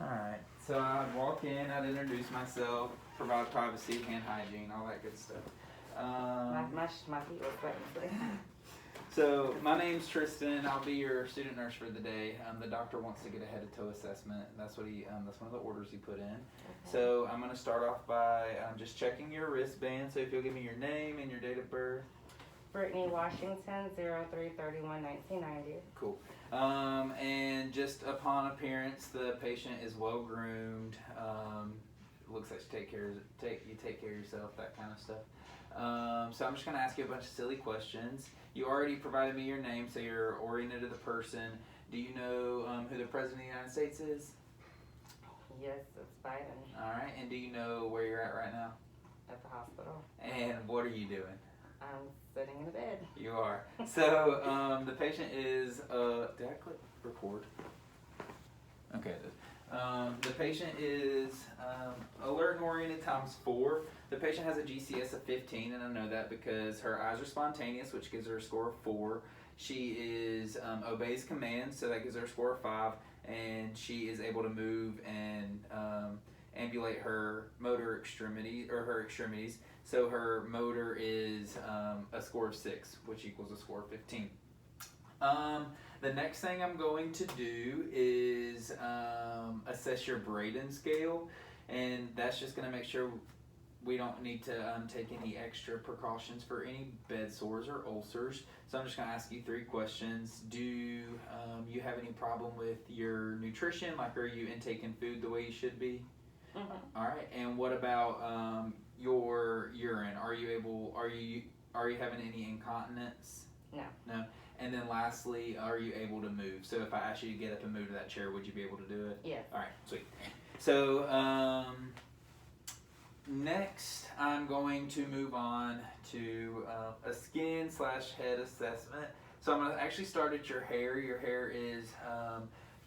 Alright, so I'd walk in, I'd introduce myself, provide privacy, hand hygiene, all that good stuff. My feet were sweating. So my name's Tristan. I'll be your student nurse for the day. The doctor wants to get a head to toe assessment. That's what that's one of the orders he put in. Okay. So I'm going to start off by just checking your wristband. So if you'll give me your name and your date of birth. Brittany Washington, 03/31/1990. Cool. And just upon appearance, the patient is well groomed. Looks like you take care of yourself, that kind of stuff. So I'm just going to ask you a bunch of silly questions. You already provided me your name, so you're oriented to the person. Do you know who the President of the United States is? Yes, it's Biden. All right. And do you know where you're at right now? At the hospital. And what are you doing? I'm sitting in the bed. You are. So the patient is, did I click record? Okay, it did. The patient is alert and oriented ×4. The patient has a GCS of 15, and I know that because her eyes are spontaneous, which gives her a score of 4. She is obeys commands, so that gives her a score of 5, and she is able to move and ambulate her motor extremity or her extremities. So her motor is a score of 6, which equals a score of 15. The next thing I'm going to do is assess your Braden scale, and that's just going to make sure we don't need to take any extra precautions for any bed sores or ulcers. So I'm just going to ask you 3 questions. Do you have any problem with your nutrition? Like, are you intaking food the way you should be? Mm-hmm. All right. And what about your urine? Are you having any incontinence? No. No. And then lastly, are you able to move? So if I asked you to get up and move to that chair, would you be able to do it? Yes. All right, sweet. So next, I'm going to move on to a skin/head assessment. So I'm going to actually start at your hair. Your hair is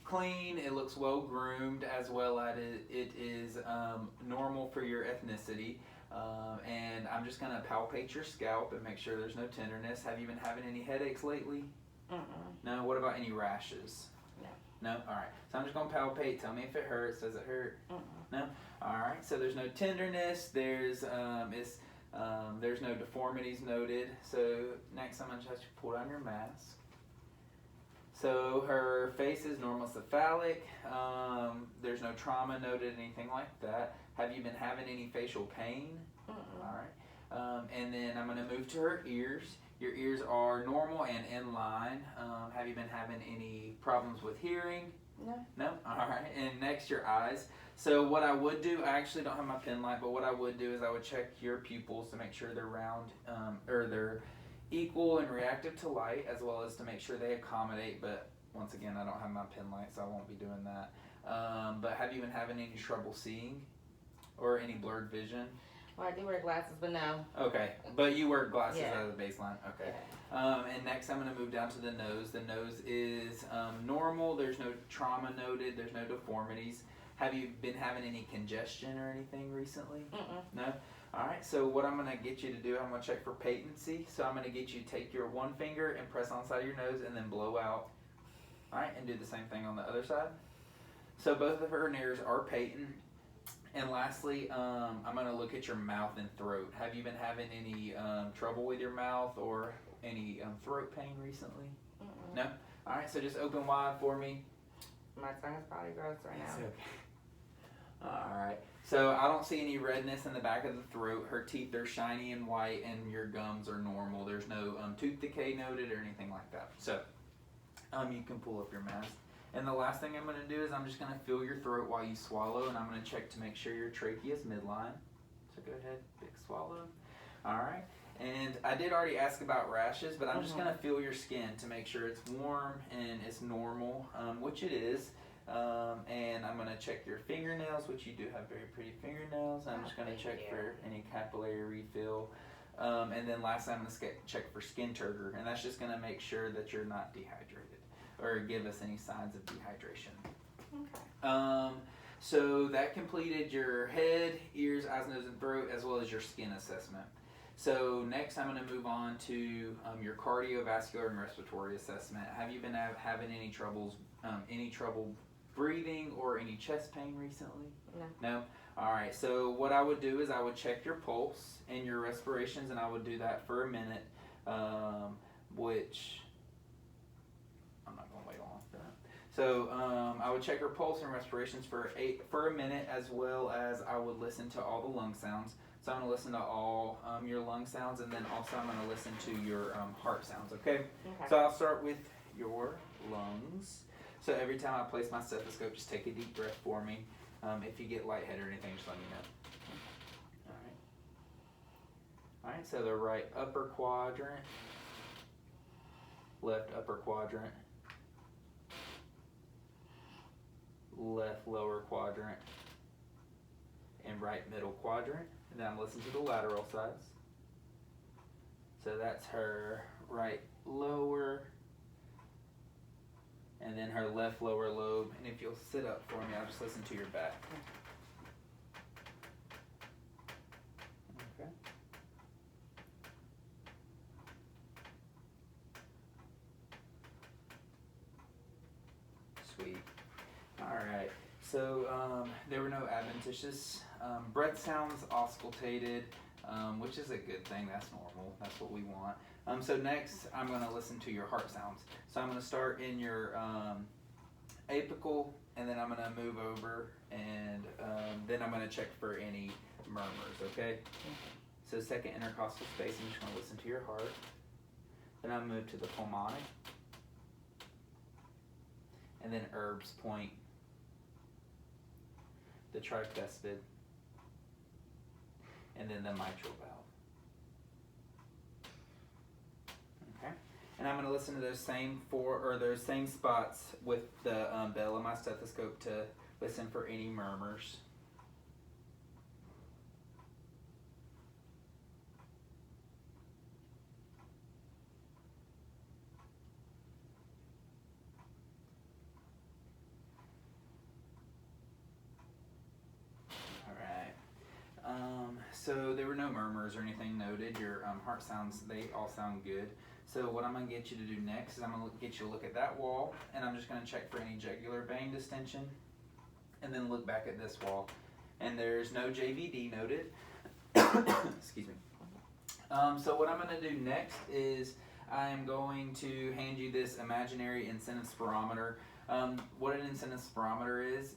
clean. It looks well groomed, as well as it is normal for your ethnicity. And I'm just going to palpate your scalp and make sure there's no tenderness. Have you been having any headaches lately? Mm-mm. No? What about any rashes? No. No? Alright. So I'm just going to palpate. Tell me if it hurts. Does it hurt? Mm-mm. No? Alright. So there's no tenderness. There's no deformities noted. So next I'm going to just pull down your mask. So her face is normal cephalic. There's no trauma noted, anything like that. Have you been having any facial pain? Mm-mm. All right. And then I'm going to move to her ears. Your ears are normal and in line. Have you been having any problems with hearing? No. No? All right. And next, your eyes. So what I would do, I actually don't have my pen light, but what I would do is I would check your pupils to make sure they're round, or they're equal and reactive to light, as well as to make sure they accommodate. But once again, I don't have my pen light, so I won't be doing that. But have you been having any trouble seeing or any blurred vision? Well, I do wear glasses, but no. Okay, but you wear glasses Yeah. out of the baseline. Okay. Yeah. And next I'm going to move down to the nose. The nose is normal. There's no trauma noted. There's no deformities. Have you been having any congestion or anything recently? Mm-mm. No? All right, so what I'm going to get you to do, I'm going to check for patency. So I'm going to get you to take your one finger and press on the side of your nose and then blow out. All right, and do the same thing on the other side. So both of her ears are patent. And lastly, I'm going to look at your mouth and throat. Have you been having any trouble with your mouth or any throat pain recently? Mm-mm. No? All right, so just open wide for me. My tongue is probably gross right It's now. okay. All right. So I don't see any redness in the back of the throat. Her teeth are shiny and white, and your gums are normal. There's no tooth decay noted or anything like that. So you can pull up your mask. And the last thing I'm going to do is I'm just going to feel your throat while you swallow, and I'm going to check to make sure your trachea is midline. So go ahead, big swallow. All right. And I did already ask about rashes, but I'm just going to feel your skin to make sure it's warm and it's normal, which it is. And I'm going to check your fingernails, which you do have very pretty fingernails. I'm just going to check for any capillary refill. And then lastly, I'm going to check for skin turgor, and that's just going to make sure that you're not dehydrated or give us any signs of dehydration. Okay. So that completed your head, ears, eyes, nose, and throat, as well as your skin assessment. So next I'm going to move on to your cardiovascular and respiratory assessment. Have you been having any trouble breathing or any chest pain recently? No. No? Alright, so what I would do is I would check your pulse and your respirations, and I would do that for a minute, which I'm not going to wait long for that. So I would check your pulse and respirations for a minute, as well as I would listen to all the lung sounds. So I'm going to listen to all your lung sounds, and then also I'm going to listen to your heart sounds, okay? Okay. So I'll start with your lungs. So every time I place my stethoscope, just take a deep breath for me. If you get lightheaded or anything, just let me know. Alright, so the right upper quadrant, left upper quadrant, left lower quadrant, and right middle quadrant. And then I'm listening to the lateral sides. So that's her right lower, and then her left lower lobe. And if you'll sit up for me, I'll just listen to your back. Okay. Sweet. Alright, so there were no adventitious breath sounds, auscultated, which is a good thing. That's normal. That's what we want. So next, I'm going to listen to your heart sounds. So I'm going to start in your apical, and then I'm going to move over, and then I'm going to check for any murmurs, okay? So second intercostal space, I'm just going to listen to your heart. Then I'll move to the pulmonic, and then Erb's point, the tricuspid, and then the mitral valve. Okay, and I'm going to listen to those same those same spots with the bell of my stethoscope to listen for any murmurs. So there were no murmurs or anything noted. Your heart sounds, they all sound good. So what I'm going to get you to do next is I'm going to get you to look at that wall, and I'm just going to check for any jugular vein distension, and then look back at this wall. And there's no JVD noted. Excuse me. So what I'm going to do next is I am going to hand you this imaginary incentive spirometer. What an incentive spirometer is,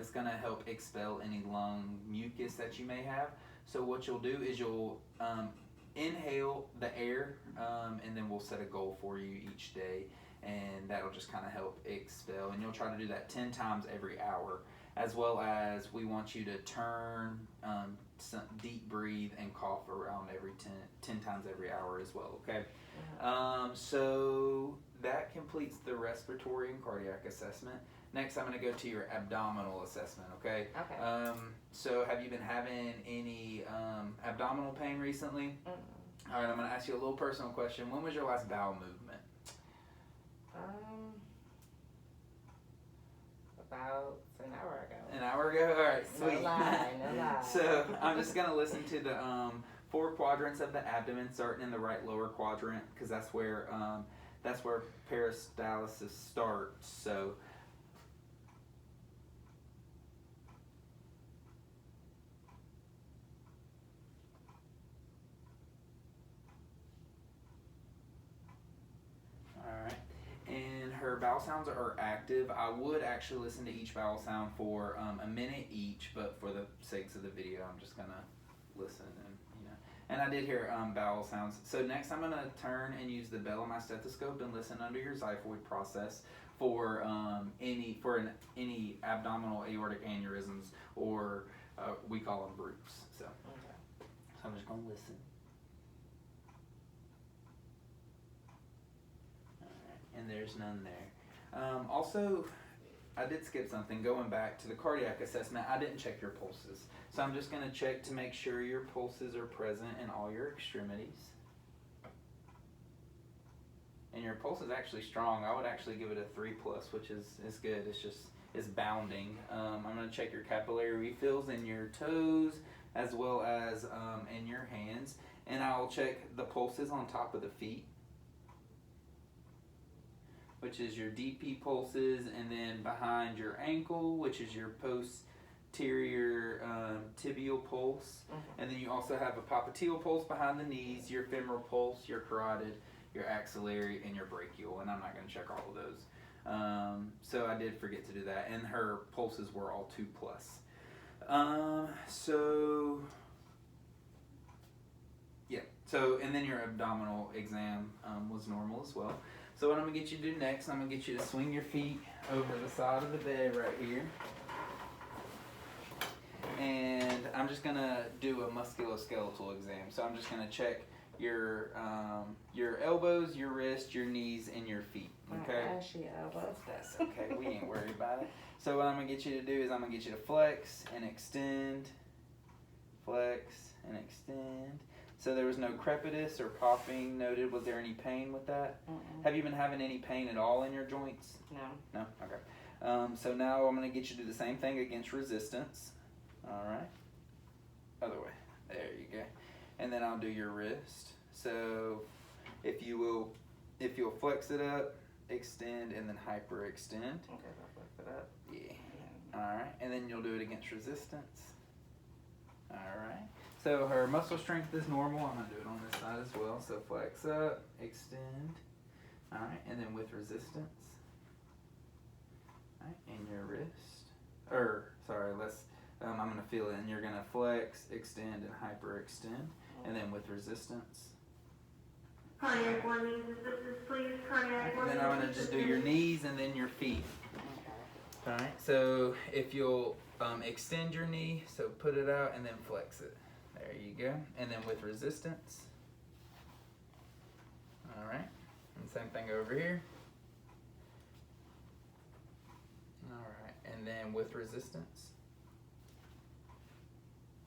it's going to help expel any lung mucus that you may have. So what you'll do is you'll inhale the air, and then we'll set a goal for you each day, and that'll just kind of help expel. And you'll try to do that 10 times every hour, as well as we want you to turn, deep breathe, and cough around every 10 times every hour as well, okay? So that completes the respiratory and cardiac assessment. Next, I'm going to go to your abdominal assessment, okay? Okay. So have you been having any abdominal pain recently? Mm-mm. All right, I'm going to ask you a little personal question. When was your last bowel movement? About an hour ago. An hour ago? All right, sweet. No lie, no lie. So I'm just going to listen to the 4 quadrants of the abdomen, starting in the right lower quadrant, because that's where peristalsis starts. So her vowel sounds are active. I would actually listen to each vowel sound for a minute each, but for the sakes of the video, I'm just gonna listen and I did hear vowel sounds. So next I'm gonna turn and use the bell of my stethoscope and listen under your xiphoid process for any abdominal aortic aneurysms, or we call them groups. So I'm just gonna listen. And there's none there. Also, I did skip something. Going back to the cardiac assessment, I didn't check your pulses. So I'm just going to check to make sure your pulses are present in all your extremities. And your pulse is actually strong. I would actually give it a 3+, which is good. It's bounding. I'm going to check your capillary refills in your toes as well as in your hands. And I'll check the pulses on top of the feet. which is your DP pulses, and then behind your ankle, which is your posterior tibial pulse. And then you also have a popliteal pulse behind the knees, your femoral pulse, your carotid, your axillary, and your brachial. And I'm not going to check all of those. So I did forget to do that. And her pulses were all 2+. So, and then your abdominal exam was normal as well. So what I'm going to get you to do next, I'm going to get you to swing your feet over the side of the bed right here. And I'm just going to do a musculoskeletal exam. So I'm just going to check your elbows, your wrists, your knees, and your feet. Okay? Ashy elbows. That's okay. We ain't worried about it. So what I'm going to get you to do is I'm going to get you to flex and extend. Flex and extend. So there was no crepitus or popping noted. Was there any pain with that? Have you been having any pain at all in your joints? No. No? Okay. So now I'm going to get you to do the same thing against resistance. All right. Other way. There you go. And then I'll do your wrist. So if you'll flex it up, extend, and then hyperextend. Okay, I'll flex it up. Yeah. All right. And then you'll do it against resistance. All right. So her muscle strength is normal. I'm going to do it on this side as well. So flex up, extend. All right. And then with resistance. All right. And your wrist. I'm going to feel it. And you're going to flex, extend, and hyperextend. And then with resistance. Cardiac 1 needs assistance, please. Cardiac 1. And then I'm going to just do your knees and then your feet. All right. So if you'll extend your knee, so put it out and then flex it. There you go. And then with resistance. All right. And same thing over here. All right. And then with resistance.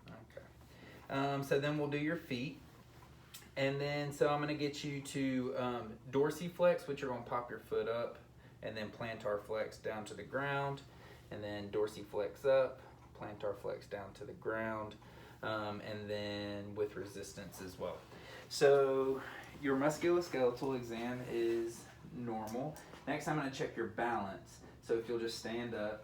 Okay. So then we'll do your feet. And then, so I'm going to get you to dorsiflex, which you're going to pop your foot up. And then plantar flex down to the ground. And then dorsiflex up, plantar flex down to the ground. And then with resistance as well. So your musculoskeletal exam is normal. Next, I'm going to check your balance. So if you'll just stand up,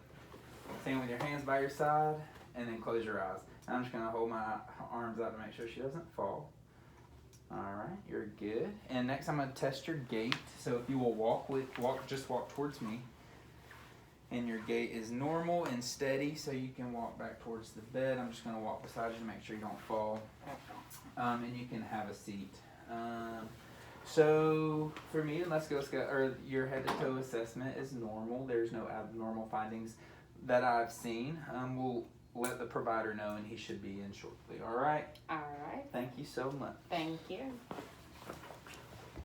stand with your hands by your side, and then close your eyes. And I'm just going to hold my arms out to make sure she doesn't fall. All right, you're good. And next, I'm going to test your gait. So if you will just walk towards me. And your gait is normal and steady, so you can walk back towards the bed. I'm just going to walk beside you to make sure you don't fall. And you can have a seat. So for me, your head to toe assessment is normal. There's no abnormal findings that I've seen. We'll let the provider know, and he should be in shortly. All right? All right. Thank you so much. Thank you.